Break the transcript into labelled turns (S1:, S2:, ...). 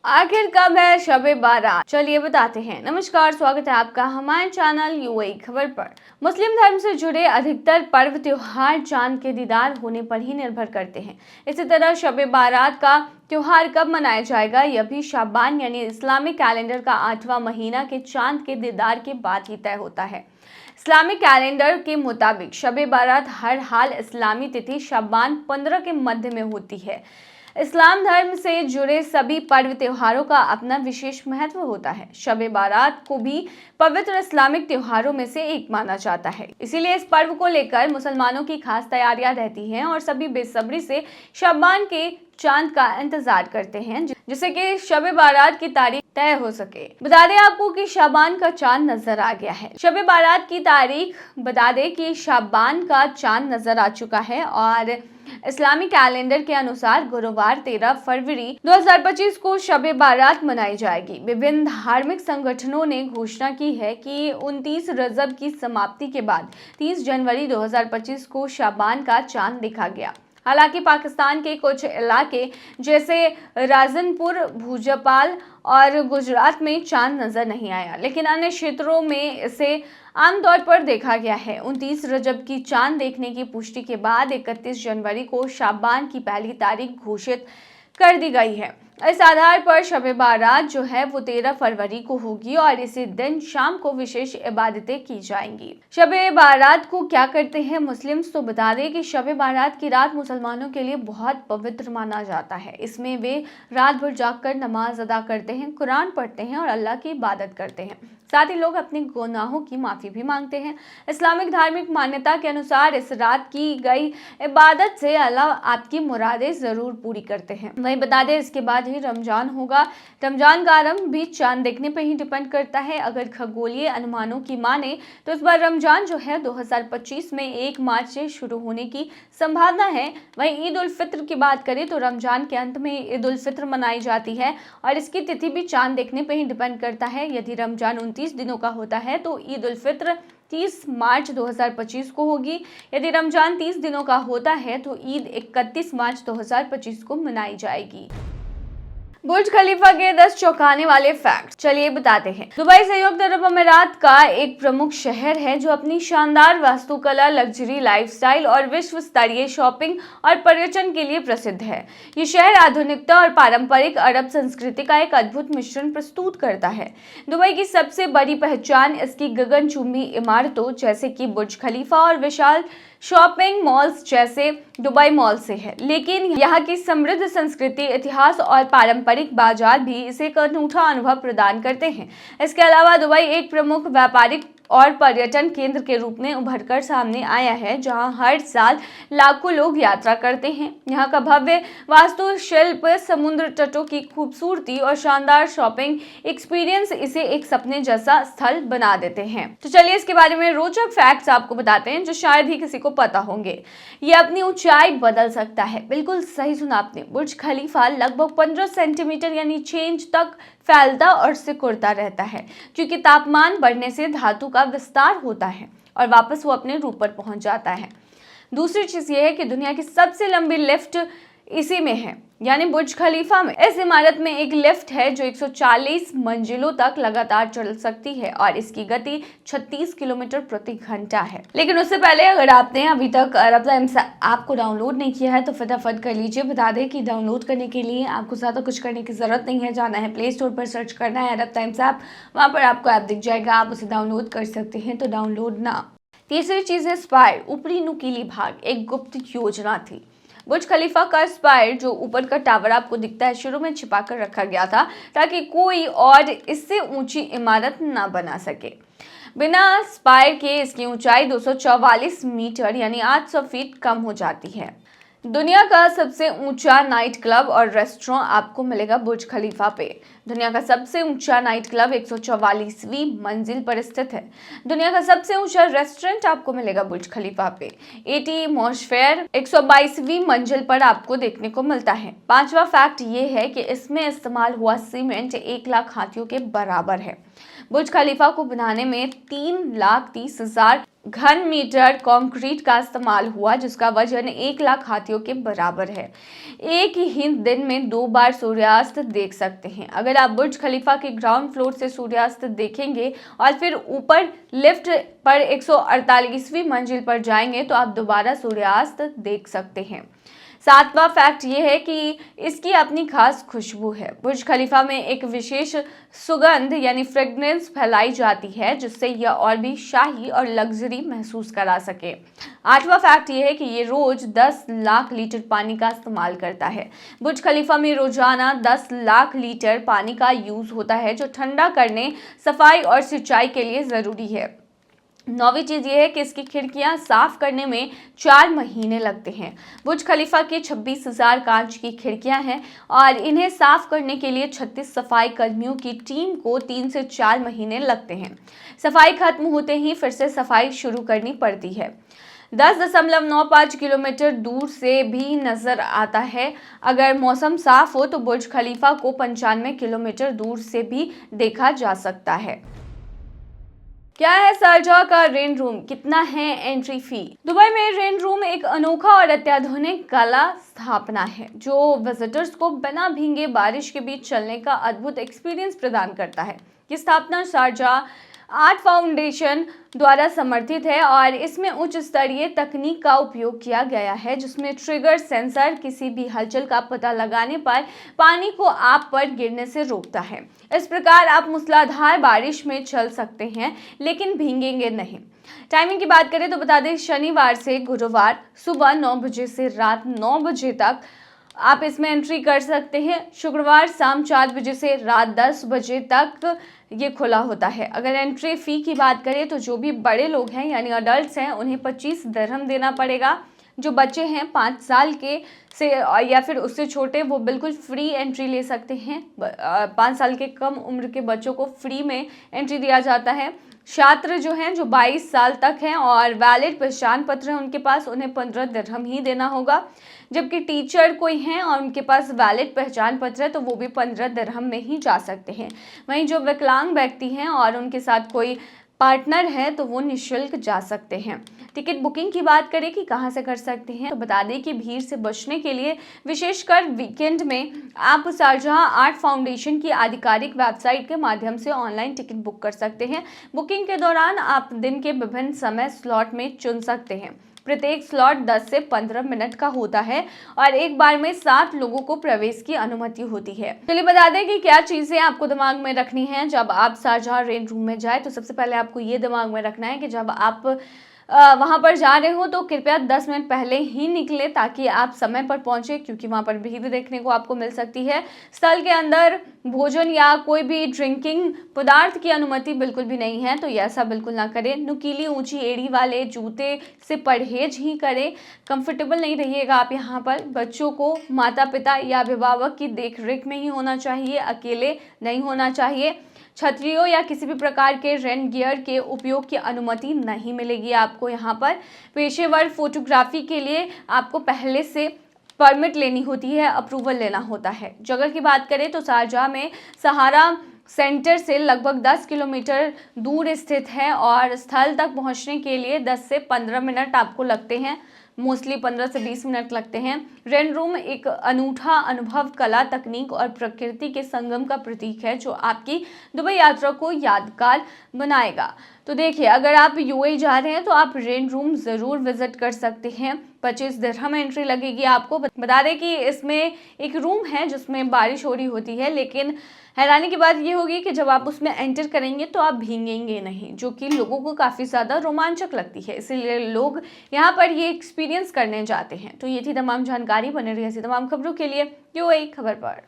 S1: आखिर कब है शब-ए बारात? चलिए बताते हैं। नमस्कार, स्वागत है आपका हमारे चैनल यूएई खबर पर। मुस्लिम धर्म से जुड़े अधिकतर पर्व त्योहार चांद के दीदार होने पर ही निर्भर करते हैं। इसी तरह शब-ए बारात का त्योहार कब मनाया जाएगा, यह भी शाबान यानी इस्लामिक कैलेंडर का 8वां महीना के चांद के दीदार के बाद ही तय होता है। इस्लामिक कैलेंडर के मुताबिक शब-ए बारात हर हाल इस्लामी तिथि शाबान 15 के मध्य में होती है। इस्लाम धर्म से जुड़े सभी पर्व त्योहारों का अपना विशेष महत्व होता है। शब-ए बारात को भी पवित्र इस्लामिक त्योहारों में से एक माना जाता है। इसीलिए इस पर्व को लेकर मुसलमानों की खास तैयारियां रहती हैं और सभी बेसब्री से शाबान के चांद का इंतजार करते हैं, जिससे कि शब-ए बारात की तारीख तय हो सके। बता दें आपको कि शाबान का चांद नजर आ गया है। शब-ए बारात की तारीख बता दें कि शाबान का चांद नजर आ चुका है और इस्लामी कैलेंडर के अनुसार गुरुवार 13 फरवरी 2025 को शब-ए बारात मनाई जाएगी। विभिन्न धार्मिक संगठनों ने घोषणा की है कि 29 रजब की समाप्ति के बाद 30 जनवरी 2025 को शाबान का चांद देखा गया। हालांकि पाकिस्तान के कुछ इलाके जैसे राजनपुर, भूजपाल और गुजरात में चांद नजर नहीं आया, लेकिन अन्य क्षेत्रों में इसे आमतौर पर देखा गया है। 29 रजब की चांद देखने की पुष्टि के बाद 31 जनवरी को शाबान की पहली तारीख घोषित कर दी गई है। इस आधार पर शब-ए बारात जो है वो 13 फरवरी को होगी और इसी दिन शाम को विशेष इबादतें की जाएंगी। शब-ए बारात को क्या करते हैं मुस्लिम, तो बता दें कि शब-ए बारात की रात मुसलमानों के लिए बहुत पवित्र माना जाता है। इसमें वे रात भर जागकर नमाज अदा करते हैं, कुरान पढ़ते हैं और अल्लाह की इबादत करते हैं। साथ ही लोग अपने गुनाहों की माफ़ी भी मांगते हैं। इस्लामिक धार्मिक मान्यता के अनुसार इस रात की गई इबादत से अल्लाह आपकी मुरादें ज़रूर पूरी करते हैं। वहीं बता दें इसके बाद ही रमजान होगा। रमजान का आरंभ भी चांद देखने पर ही डिपेंड करता है। अगर खगोलीय अनुमानों की माने तो इस बार रमजान जो है 2025 में 1 मार्च से शुरू होने की संभावना है। वहीं ईद उल फित्र की बात करें तो रमजान के अंत में ईद उल फित्र मनाई जाती है और इसकी तिथि भी चांद देखने पर ही डिपेंड करता है। यदि रमजान 29 दिनों का होता है तो ईद उल फित्र 30 मार्च 2025 को होगी। यदि रमजान 30 दिनों का होता है तो ईद 31 मार्च 2025 को मनाई जाएगी। बुर्ज खलीफा के 10 चौंकाने वाले फैक्ट चलिए बताते हैं। दुबई संयुक्त अरब अमीरात का एक प्रमुख शहर है जो अपनी शानदार वास्तुकला, लग्जरी लाइफस्टाइल और विश्व स्तरीय शॉपिंग और पर्यटन के लिए प्रसिद्ध है। ये शहर आधुनिकता और पारंपरिक अरब संस्कृति का एक अद्भुत मिश्रण प्रस्तुत करता है। दुबई की सबसे बड़ी पहचान इसकी गगनचुंबी इमारतों जैसे कि बुर्ज खलीफा और विशाल शॉपिंग मॉल्स जैसे दुबई मॉल से है, लेकिन यहाँ की समृद्ध संस्कृति, इतिहास और पारंपरिक बाजार भी इसे एक अनूठा अनुभव प्रदान करते हैं। इसके अलावा दुबई एक प्रमुख व्यापारिक और पर्यटन केंद्र के रूप में उभरकर सामने आया है, जहां हर साल लाखों लोग यात्रा करते हैं। यहाँ का भव्य वास्तुशिल्प, समुद्र तटों की खूबसूरती और शानदार शॉपिंग एक्सपीरियंस इसे एक सपने जैसा स्थल बना देते हैं। तो चलिए इसके बारे में रोचक फैक्ट्स आपको बताते हैं जो शायद ही किसी को पता होंगे। ये अपनी ऊंचाई बदल सकता है। बिल्कुल सही सुना आपने। बुर्ज खलीफा लगभग 15 सेंटीमीटर यानी 6 इंच तक फैलता और सिकुड़ता रहता है, क्योंकि तापमान बढ़ने से धातु का विस्तार होता है और वापस वो अपने रूप पर पहुंच जाता है। दूसरी चीज ये है कि दुनिया की सबसे लंबी लिफ्ट इसी में है, यानी बुर्ज खलीफा में। इस इमारत में एक लिफ्ट है जो 140 मंजिलों तक लगातार चल सकती है और इसकी गति 36 किलोमीटर प्रति घंटा है। लेकिन उससे पहले अगर आपने अभी तक अरब टाइम्स ऐप को डाउनलोड नहीं किया है तो फटाफट कर लीजिए। बता दें कि डाउनलोड करने के लिए आपको ज़्यादा कुछ करने की जरूरत नहीं है। जाना है प्ले स्टोर पर, सर्च करना है अरब टाइम्स ऐप, वहाँ पर आपको ऐप दिख जाएगा, आप उसे डाउनलोड कर सकते हैं। तो डाउनलोड ना। तीसरी चीज है स्पायर, ऊपरी नुकीली भाग, एक गुप्त योजना थी। बुर्ज खलीफा का स्पायर जो ऊपर का टावर आपको दिखता है, शुरू में छिपा कर रखा गया था ताकि कोई और इससे ऊंची इमारत ना बना सके। बिना स्पायर के इसकी ऊंचाई 244 मीटर यानी 800 फीट कम हो जाती है। दुनिया का सबसे ऊंचा नाइट क्लब और रेस्टोरेंट आपको मिलेगा बुर्ज खलीफा पे। दुनिया का सबसे ऊंचा नाइट क्लब 144वीं मंजिल पर स्थित है। दुनिया का सबसे ऊंचा रेस्टोरेंट आपको मिलेगा बुर्ज खलीफा पे। एटमॉस्फेयर 122वीं मंजिल पर आपको देखने को मिलता है। 5वां फैक्ट ये है कि इसमें इस्तेमाल हुआ सीमेंट 1 लाख हाथियों के बराबर है। बुर्ज खलीफा को बनाने में 3,30,000 घन मीटर कंक्रीट का इस्तेमाल हुआ, जिसका वजन 1 लाख हाथियों के बराबर है। एक ही दिन में 2 बार सूर्यास्त देख सकते हैं। अगर आप बुर्ज खलीफा के ग्राउंड फ्लोर से सूर्यास्त देखेंगे और फिर ऊपर लिफ्ट पर 148वीं मंजिल पर जाएंगे तो आप दोबारा सूर्यास्त देख सकते हैं। 7वां फैक्ट ये है कि इसकी अपनी खास खुशबू है। बुर्ज खलीफा में एक विशेष सुगंध यानी फ्रेग्रेंस फैलाई जाती है, जिससे यह और भी शाही और लग्जरी महसूस करा सके। 8वां फैक्ट ये है कि ये रोज 10 लाख लीटर पानी का इस्तेमाल करता है। बुर्ज खलीफा में रोजाना 10 लाख लीटर पानी का यूज होता है, जो ठंडा करने, सफाई और सिंचाई के लिए जरूरी है। 9वीं चीज ये है कि इसकी खिड़कियां साफ करने में 4 महीने लगते हैं। बुर्ज खलीफा के 26,000 कांच की खिड़कियां हैं और इन्हें साफ करने के लिए 36 सफाई कर्मियों की टीम को 3 से 4 महीने लगते हैं। सफाई खत्म होते ही फिर से सफाई शुरू करनी पड़ती है। 10.95 किलोमीटर दूर से भी नजर आता है। अगर मौसम साफ हो तो बुर्ज खलीफा को 95 किलोमीटर दूर से भी देखा जा सकता है। क्या है शारजाह का रेन रूम, कितना है एंट्री फी? दुबई में रेन रूम एक अनोखा और अत्याधुनिक कला स्थापना है जो विजिटर्स को बिना भीगे बारिश के बीच चलने का अद्भुत एक्सपीरियंस प्रदान करता है। ये स्थापना शारजाह आर्ट फाउंडेशन द्वारा समर्थित है और इसमें उच्च स्तरीय तकनीक का उपयोग किया गया है, जिसमें ट्रिगर सेंसर किसी भी हलचल का पता लगाने पर पानी को आप पर गिरने से रोकता है। इस प्रकार आप मूसलाधार बारिश में चल सकते हैं लेकिन भीगेंगे नहीं। टाइमिंग की बात करें तो बता दें, शनिवार से गुरुवार सुबह 9 बजे से रात 9 बजे तक आप इसमें एंट्री कर सकते हैं। शुक्रवार शाम 4 बजे से रात 10 बजे तक ये खुला होता है। अगर एंट्री फ़ी की बात करें तो जो भी बड़े लोग हैं यानी अडल्ट्स हैं उन्हें 25 दिरहम देना पड़ेगा। जो बच्चे हैं 5 साल के से या फिर उससे छोटे वो बिल्कुल फ्री एंट्री ले सकते हैं। 5 साल के कम उम्र के बच्चों को फ्री में एंट्री दिया जाता है। छात्र जो हैं जो 22 साल तक हैं और वैलिड पहचान पत्र है उनके पास, उन्हें 15 दिरहम ही देना होगा। जबकि टीचर कोई हैं और उनके पास वैलिड पहचान पत्र है तो वो भी 15 दिरहम में ही जा सकते हैं। वहीं जो विकलांग व्यक्ति हैं और उनके साथ कोई पार्टनर है तो वो निःशुल्क जा सकते हैं। टिकट बुकिंग की बात करें कि कहां से कर सकते हैं तो बता दें कि भीड़ से बचने के लिए विशेषकर वीकेंड में आप शारजाह आर्ट फाउंडेशन की आधिकारिक वेबसाइट के माध्यम से ऑनलाइन टिकट बुक कर सकते हैं। बुकिंग के दौरान आप दिन के विभिन्न समय स्लॉट में चुन सकते हैं। प्रत्येक स्लॉट 10 से 15 मिनट का होता है और एक बार में 7 लोगों को प्रवेश की अनुमति होती है। चलिए बता दें कि क्या चीजें आपको दिमाग में रखनी है जब आप शारजाह रेन रूम में जाए। तो सबसे पहले आपको ये दिमाग में रखना है कि जब आप वहां पर जा रहे हो तो कृपया 10 मिनट पहले ही निकले ताकि आप समय पर पहुंचे, क्योंकि वहां पर भीड़ देखने को आपको मिल सकती है। स्थल के अंदर भोजन या कोई भी ड्रिंकिंग पदार्थ की अनुमति बिल्कुल भी नहीं है, तो ऐसा बिल्कुल ना करें। नुकीली ऊंची एड़ी वाले जूते से परहेज ही करें। कंफर्टेबल नहीं रहिएगा आप यहाँ पर। बच्चों को माता पिता या अभिभावक की देख रेख में ही होना चाहिए, अकेले नहीं होना चाहिए। छतरियों या किसी भी प्रकार के रेन गियर के उपयोग की अनुमति नहीं मिलेगी आपको यहाँ पर। पेशेवर फोटोग्राफी के लिए आपको पहले से परमिट लेनी होती है, अप्रूवल लेना होता है। जगह की बात करें तो शारजाह में सहारा सेंटर से लगभग 10 किलोमीटर दूर स्थित है और स्थल तक पहुंचने के लिए 10 से 15 मिनट आपको लगते हैं। मोस्टली 15 से 20 मिनट लगते हैं। रेन रूम एक अनूठा अनुभव, कला, तकनीक और प्रकृति के संगम का प्रतीक है जो आपकी दुबई यात्रा को यादगार बनाएगा। तो देखिए, अगर आप यूएई जा रहे हैं तो आप रेन रूम ज़रूर विजिट कर सकते हैं। 25 दिरहम एंट्री लगेगी आपको। बता दें कि इसमें एक रूम है जिसमें बारिश हो रही होती है, लेकिन हैरानी की बात ये होगी कि जब आप उसमें एंटर करेंगे तो आप भीगेंगे नहीं, जो कि लोगों को काफ़ी ज़्यादा रोमांचक लगती है। इसीलिए लोग यहाँ पर ये एक्सपीरियंस करने जाते हैं। तो ये थी तमाम जानकारी। बने रही ऐसी तमाम खबरों के लिए यूएई खबर पर।